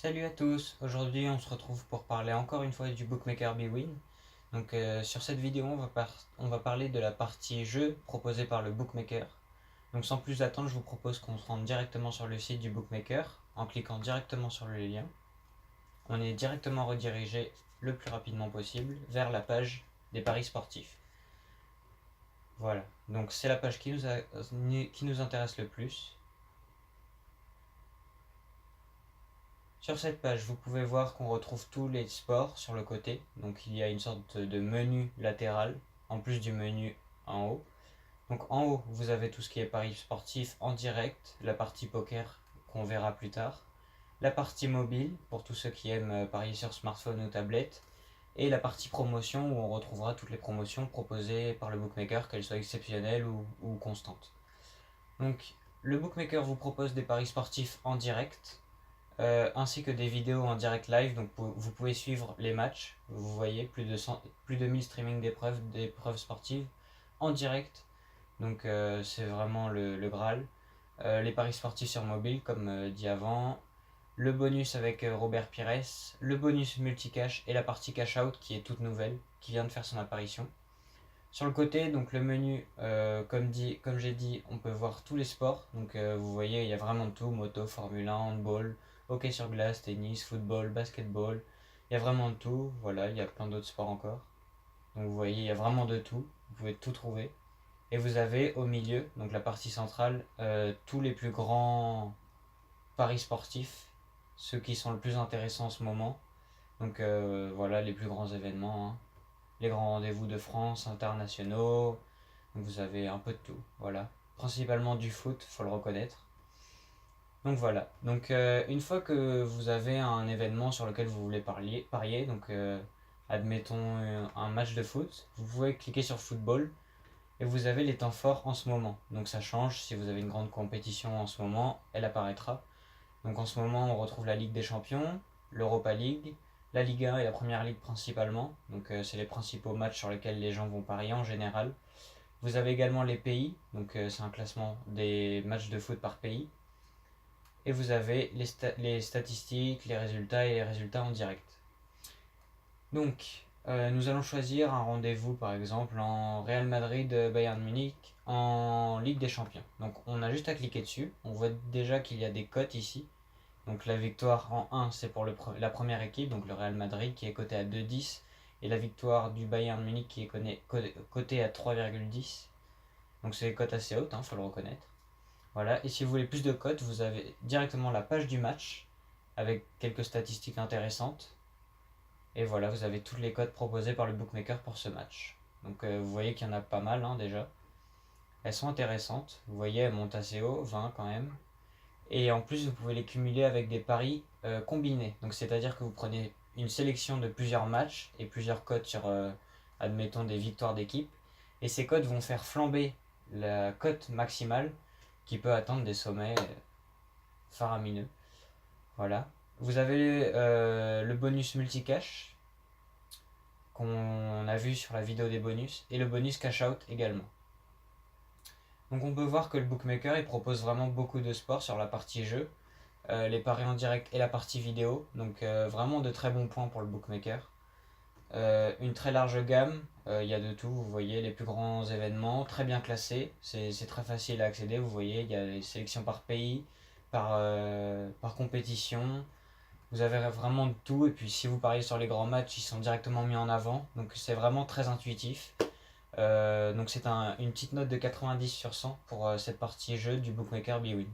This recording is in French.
Salut à tous, aujourd'hui on se retrouve pour parler encore une fois du Bookmaker Bwin. Sur cette vidéo on va parler de la partie jeu proposée par le Bookmaker. Donc sans plus attendre, je vous propose qu'on se rende directement sur le site du Bookmaker en cliquant directement sur le lien. On est directement redirigé le plus rapidement possible vers la page des paris sportifs. Voilà, donc c'est la page qui nous intéresse le plus. Sur cette page, vous pouvez voir qu'on retrouve tous les sports sur le côté. Donc il y a une sorte de menu latéral en plus du menu en haut. Donc en haut, vous avez tout ce qui est paris sportif en direct, la partie poker qu'on verra plus tard, la partie mobile pour tous ceux qui aiment parier sur smartphone ou tablette, et la partie promotion où on retrouvera toutes les promotions proposées par le bookmaker, qu'elles soient exceptionnelles ou constantes. Donc le bookmaker vous propose des paris sportifs en direct, ainsi que des vidéos en direct live. Donc vous pouvez suivre les matchs. Vous voyez plus de 1000 streamings d'épreuves sportives en direct. Donc c'est vraiment le Graal. Les paris sportifs sur mobile, comme dit avant. Le bonus avec Robert Pires. Le bonus multicash et la partie cash out qui est toute nouvelle, qui vient de faire son apparition. Sur le côté, donc le menu, comme j'ai dit, on peut voir tous les sports. Donc vous voyez, il y a vraiment de tout, moto, Formule 1, handball, hockey sur glace, tennis, football, basketball. Il y a vraiment de tout. Voilà, il y a plein d'autres sports encore. Donc vous voyez, il y a vraiment de tout. Vous pouvez tout trouver. Et vous avez au milieu, donc la partie centrale, tous les plus grands paris sportifs, ceux qui sont le plus intéressants en ce moment. Donc voilà, les plus grands événements, hein. Les grands rendez-vous de France, internationaux. Donc vous avez un peu de tout, voilà. Principalement du foot, faut le reconnaître. Donc voilà. Donc une fois que vous avez un événement sur lequel vous voulez parier, donc admettons un match de foot, vous pouvez cliquer sur football et vous avez les temps forts en ce moment. Donc ça change, si vous avez une grande compétition en ce moment, elle apparaîtra. Donc en ce moment, on retrouve la Ligue des Champions, l'Europa League, la Ligue 1 et la Première Ligue principalement. Donc c'est les principaux matchs sur lesquels les gens vont parier en général. Vous avez également les pays, donc c'est un classement des matchs de foot par pays. Et vous avez les statistiques, les résultats et les résultats en direct. Donc nous allons choisir un rendez-vous par exemple en Real Madrid Bayern Munich en Ligue des Champions. Donc on a juste à cliquer dessus. On voit déjà qu'il y a des cotes ici. Donc la victoire en 1, c'est pour la première équipe, donc le Real Madrid qui est coté à 2,10. Et la victoire du Bayern Munich qui est cotée à 3,10. Donc c'est des cotes assez hautes, faut le reconnaître. Voilà, et si vous voulez plus de cotes, vous avez directement la page du match avec quelques statistiques intéressantes. Et voilà, vous avez toutes les cotes proposées par le bookmaker pour ce match. Donc vous voyez qu'il y en a pas mal déjà. Elles sont intéressantes. Vous voyez, elles montent assez haut, 20 quand même. Et en plus, vous pouvez les cumuler avec des paris combinés. Donc c'est-à-dire que vous prenez une sélection de plusieurs matchs et plusieurs cotes sur, admettons, des victoires d'équipe. Et ces cotes vont faire flamber la cote maximale qui peut atteindre des sommets faramineux. Voilà. Vous avez le bonus multicash qu'on a vu sur la vidéo des bonus et le bonus cash out également. Donc on peut voir que le bookmaker il propose vraiment beaucoup de sports sur la partie jeu, les paris en direct et la partie vidéo. Donc vraiment de très bons points pour le bookmaker. Une très large gamme, il y a de tout, vous voyez les plus grands événements, très bien classés, c'est très facile à accéder, vous voyez, il y a les sélections par pays, par compétition, vous avez vraiment de tout, et puis si vous pariez sur les grands matchs, ils sont directement mis en avant, donc c'est vraiment très intuitif. Donc c'est une petite note de 90 sur 100 pour cette partie jeu du Bookmaker Bwin.